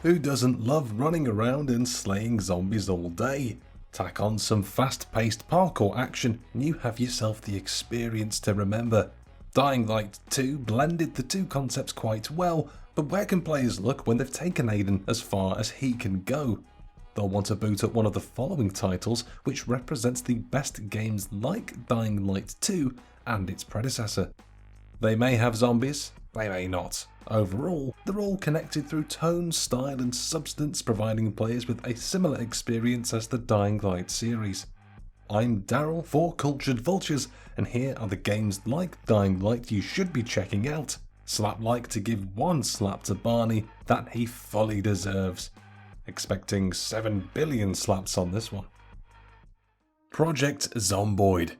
Who doesn't love running around and slaying zombies all day? Tack on some fast-paced parkour action and you have yourself the experience to remember. Dying Light 2 blended the two concepts quite well, but where can players look when they've taken Aiden as far as he can go? They'll want to boot up one of the following titles, which represents the best games like Dying Light 2 and its predecessor. They may have zombies, they may not. Overall, they're all connected through tone, style and substance, providing players with a similar experience as the Dying Light series. I'm Daryl for Cultured Vultures, and here are the games like Dying Light you should be checking out. Slap like to give one slap to Barney that he fully deserves. Expecting 7 billion slaps on this one. Project Zomboid.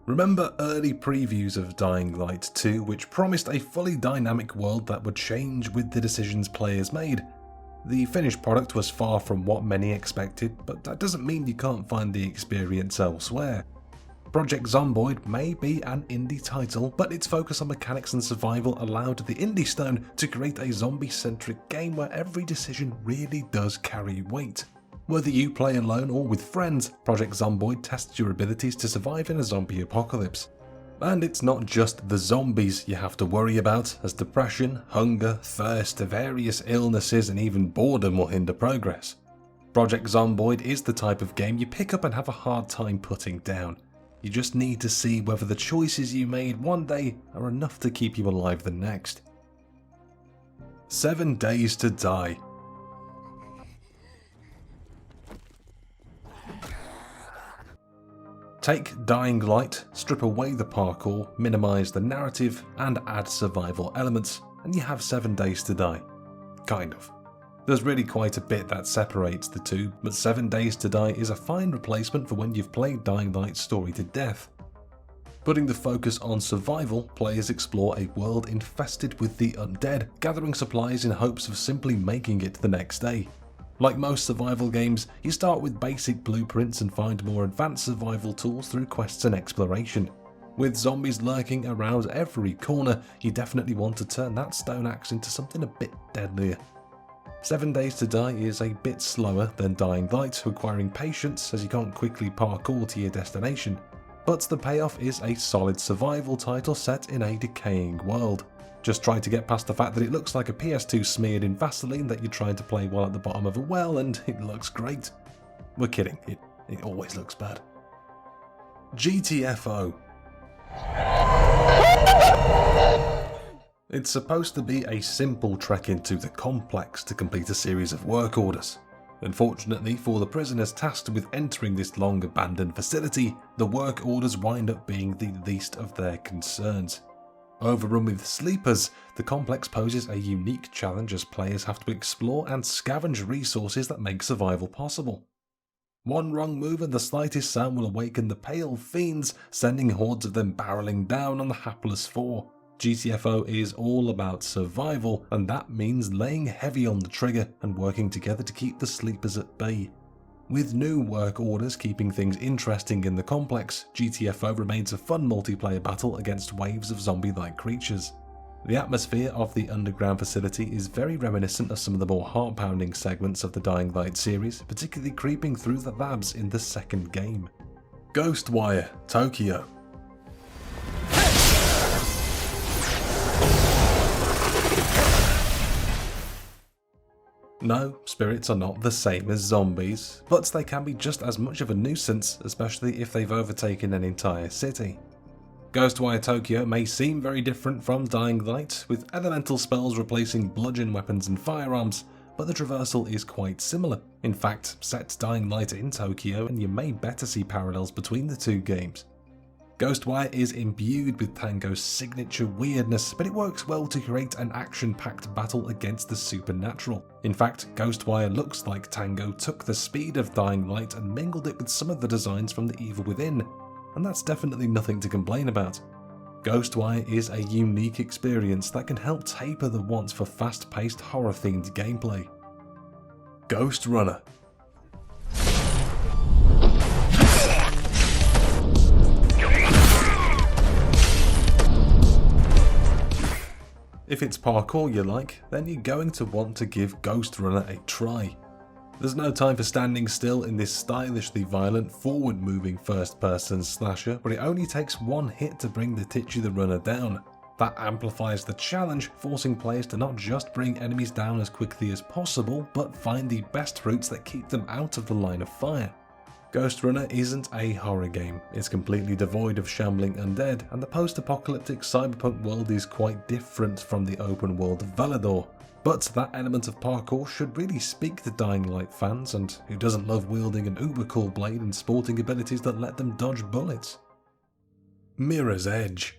Remember early previews of Dying Light 2 which promised a fully dynamic world that would change with the decisions players made? The finished product was far from what many expected, but that doesn't mean you can't find the experience elsewhere. Project Zomboid may be an indie title, but its focus on mechanics and survival allowed the Indie Stone to create a zombie-centric game where every decision really does carry weight. Whether you play alone or with friends, Project Zomboid tests your abilities to survive in a zombie apocalypse. And it's not just the zombies you have to worry about, as depression, hunger, thirst, various illnesses and even boredom will hinder progress. Project Zomboid is the type of game you pick up and have a hard time putting down. You just need to see whether the choices you made one day are enough to keep you alive the next. 7 Days to Die. Take Dying Light, strip away the parkour, minimise the narrative and add survival elements, and you have 7 Days to Die. Kind of. There's really quite a bit that separates the two, but 7 Days to Die is a fine replacement for when you've played Dying Light's story to death. Putting the focus on survival, players explore a world infested with the undead, gathering supplies in hopes of simply making it the next day. Like most survival games, you start with basic blueprints and find more advanced survival tools through quests and exploration. With zombies lurking around every corner, you definitely want to turn that stone axe into something a bit deadlier. 7 Days to Die is a bit slower than Dying Light, requiring patience as you can't quickly parkour to your destination, but the payoff is a solid survival title set in a decaying world. Just try to get past the fact that it looks like a PS2 smeared in Vaseline that you're trying to play while at the bottom of a well, and it looks great. We're kidding, it always looks bad. GTFO. It's supposed to be a simple trek into the complex to complete a series of work orders. Unfortunately for the prisoners tasked with entering this long abandoned facility, the work orders wind up being the least of their concerns. Overrun with sleepers, the complex poses a unique challenge as players have to explore and scavenge resources that make survival possible. One wrong move and the slightest sound will awaken the pale fiends, sending hordes of them barreling down on the hapless four. GTFO is all about survival, and that means laying heavy on the trigger and working together to keep the sleepers at bay. With new work orders keeping things interesting in the complex, GTFO remains a fun multiplayer battle against waves of zombie-like creatures. The atmosphere of the underground facility is very reminiscent of some of the more heart-pounding segments of the Dying Light series, particularly creeping through the labs in the second game. Ghostwire Tokyo. No, spirits are not the same as zombies, but they can be just as much of a nuisance, especially if they've overtaken an entire city. Ghostwire Tokyo may seem very different from Dying Light, with elemental spells replacing bludgeon weapons and firearms, but the traversal is quite similar. In fact, set Dying Light in Tokyo and you may better see parallels between the two games. Ghostwire is imbued with Tango's signature weirdness, but it works well to create an action-packed battle against the supernatural. In fact, Ghostwire looks like Tango took the speed of Dying Light and mingled it with some of the designs from The Evil Within, and that's definitely nothing to complain about. Ghostwire is a unique experience that can help taper the want for fast-paced horror-themed gameplay. Ghostrunner. If it's parkour you like, then you're going to want to give Ghostrunner a try. There's no time for standing still in this stylishly violent, forward-moving first-person slasher, but it only takes one hit to bring the titular runner down. That amplifies the challenge, forcing players to not just bring enemies down as quickly as possible, but find the best routes that keep them out of the line of fire. Ghostrunner isn't a horror game, it's completely devoid of shambling undead, and the post-apocalyptic cyberpunk world is quite different from the open world of Valador. But that element of parkour should really speak to Dying Light fans, and who doesn't love wielding an uber cool blade and sporting abilities that let them dodge bullets? Mirror's Edge.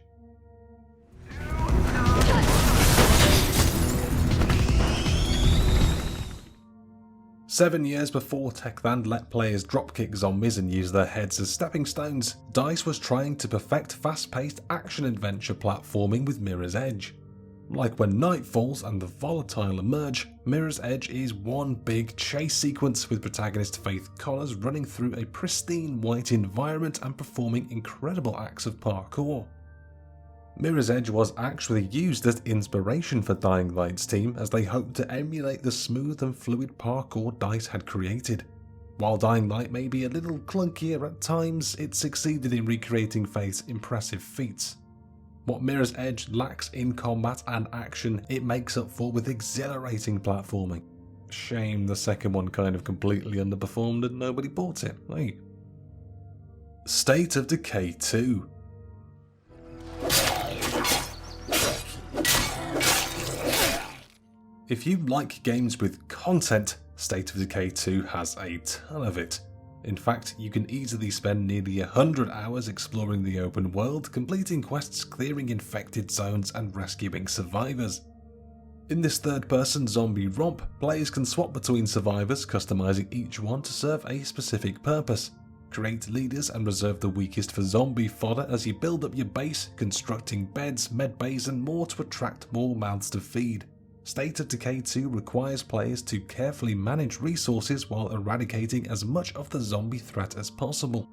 Seven years before Techland let players dropkick zombies and use their heads as stepping stones, DICE was trying to perfect fast-paced action-adventure platforming with Mirror's Edge. Like when night falls and the volatile emerge, Mirror's Edge is one big chase sequence with protagonist Faith Connors running through a pristine white environment and performing incredible acts of parkour. Mirror's Edge was actually used as inspiration for Dying Light's team as they hoped to emulate the smooth and fluid parkour DICE had created. While Dying Light may be a little clunkier at times, it succeeded in recreating Faith's impressive feats. What Mirror's Edge lacks in combat and action, it makes up for with exhilarating platforming. Shame the second one kind of completely underperformed and nobody bought it, hey. State of Decay 2. If you like games with content, State of Decay 2 has a ton of it. In fact, you can easily spend nearly 100 hours exploring the open world, completing quests, clearing infected zones and rescuing survivors. In this third-person zombie romp, players can swap between survivors, customizing each one to serve a specific purpose. Create leaders and reserve the weakest for zombie fodder as you build up your base, constructing beds, med bays and more to attract more mouths to feed. State of Decay 2 requires players to carefully manage resources while eradicating as much of the zombie threat as possible.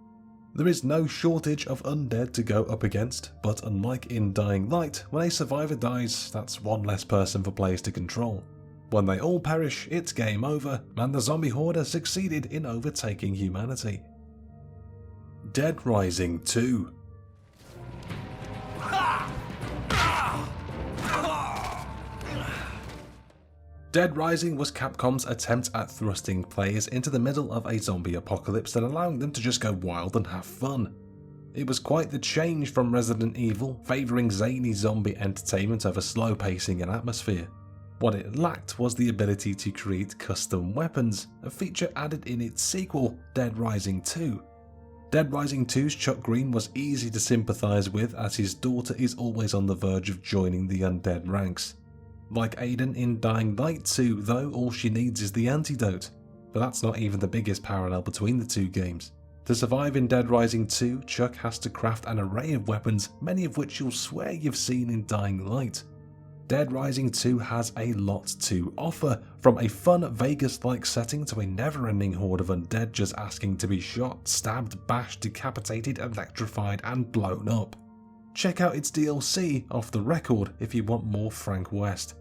There is no shortage of undead to go up against, but unlike in Dying Light, when a survivor dies, that's one less person for players to control. When they all perish, it's game over, and the zombie horde has succeeded in overtaking humanity. Dead Rising 2. Dead Rising was Capcom's attempt at thrusting players into the middle of a zombie apocalypse and allowing them to just go wild and have fun. It was quite the change from Resident Evil, favouring zany zombie entertainment over slow pacing and atmosphere. What it lacked was the ability to create custom weapons, a feature added in its sequel, Dead Rising 2. Dead Rising 2's Chuck Green was easy to sympathise with as his daughter is always on the verge of joining the undead ranks. Like Aiden in Dying Light 2 though, all she needs is the antidote. But that's not even the biggest parallel between the two games. To survive in Dead Rising 2, Chuck has to craft an array of weapons, many of which you'll swear you've seen in Dying Light. Dead Rising 2 has a lot to offer, from a fun Vegas-like setting to a never-ending horde of undead just asking to be shot, stabbed, bashed, decapitated, electrified and blown up. Check out its DLC, Off the Record, if you want more Frank West.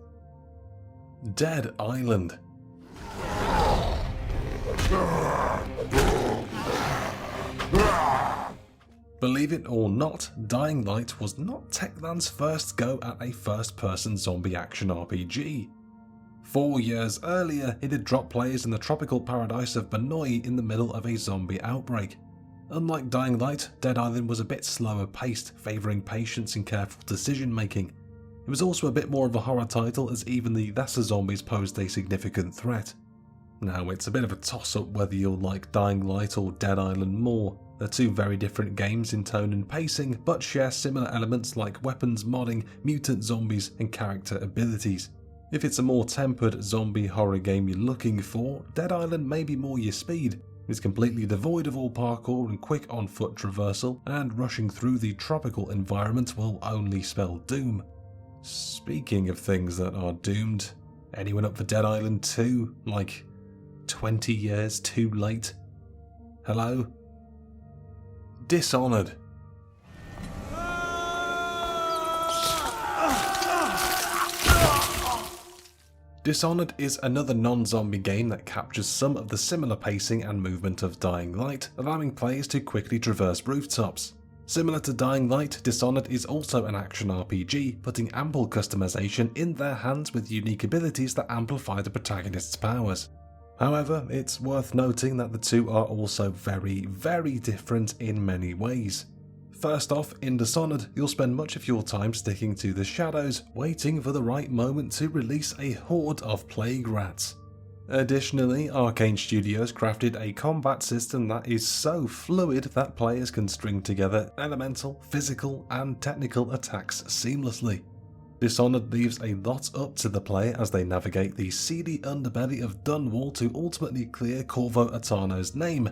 Dead Island. Believe it or not, Dying Light was not Techland's first go at a first-person zombie action RPG. 4 years earlier, it had dropped players in the tropical paradise of Banoi in the middle of a zombie outbreak. Unlike Dying Light, Dead Island was a bit slower paced, favouring patience and careful decision making. It was also a bit more of a horror title as even the lesser zombies posed a significant threat. Now it's a bit of a toss up whether you'll like Dying Light or Dead Island more. They're two very different games in tone and pacing, but share similar elements like weapons, modding, mutant zombies and character abilities. If it's a more tempered zombie horror game you're looking for, Dead Island may be more your speed. It's completely devoid of all parkour and quick on-foot traversal, and rushing through the tropical environment will only spell doom. Speaking of things that are doomed, anyone up for Dead Island 2? Like 20 years too late? Hello? Dishonored. Dishonored is another non-zombie game that captures some of the similar pacing and movement of Dying Light, allowing players to quickly traverse rooftops. Similar to Dying Light, Dishonored is also an action RPG, putting ample customization in their hands with unique abilities that amplify the protagonist's powers. However, it's worth noting that the two are also very, very different in many ways. First off, in Dishonored, you'll spend much of your time sticking to the shadows, waiting for the right moment to release a horde of plague rats. Additionally, Arcane Studios crafted a combat system that is so fluid that players can string together elemental, physical, and technical attacks seamlessly. Dishonored leaves a lot up to the player as they navigate the seedy underbelly of Dunwall to ultimately clear Corvo Attano's name.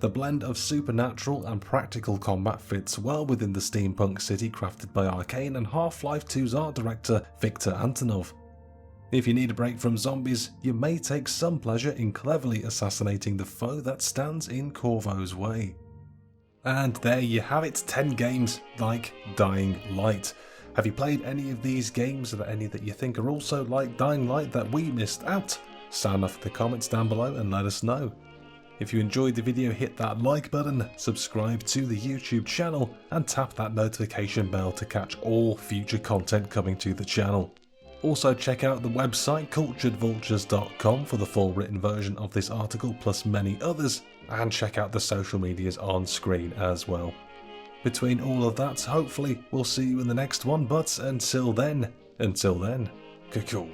The blend of supernatural and practical combat fits well within the steampunk city crafted by Arcane and Half-Life 2's art director Viktor Antonov. If you need a break from zombies, you may take some pleasure in cleverly assassinating the foe that stands in Corvo's way. And there you have it, 10 games like Dying Light. Have you played any of these games? Are there any that you think are also like Dying Light that we missed out? Sound off in the comments down below and let us know. If you enjoyed the video, hit that like button, subscribe to the YouTube channel, and tap that notification bell to catch all future content coming to the channel. Also check out the website culturedvultures.com for the full written version of this article plus many others, and check out the social medias on screen as well. Between all of that, hopefully we'll see you in the next one, but until then, cool.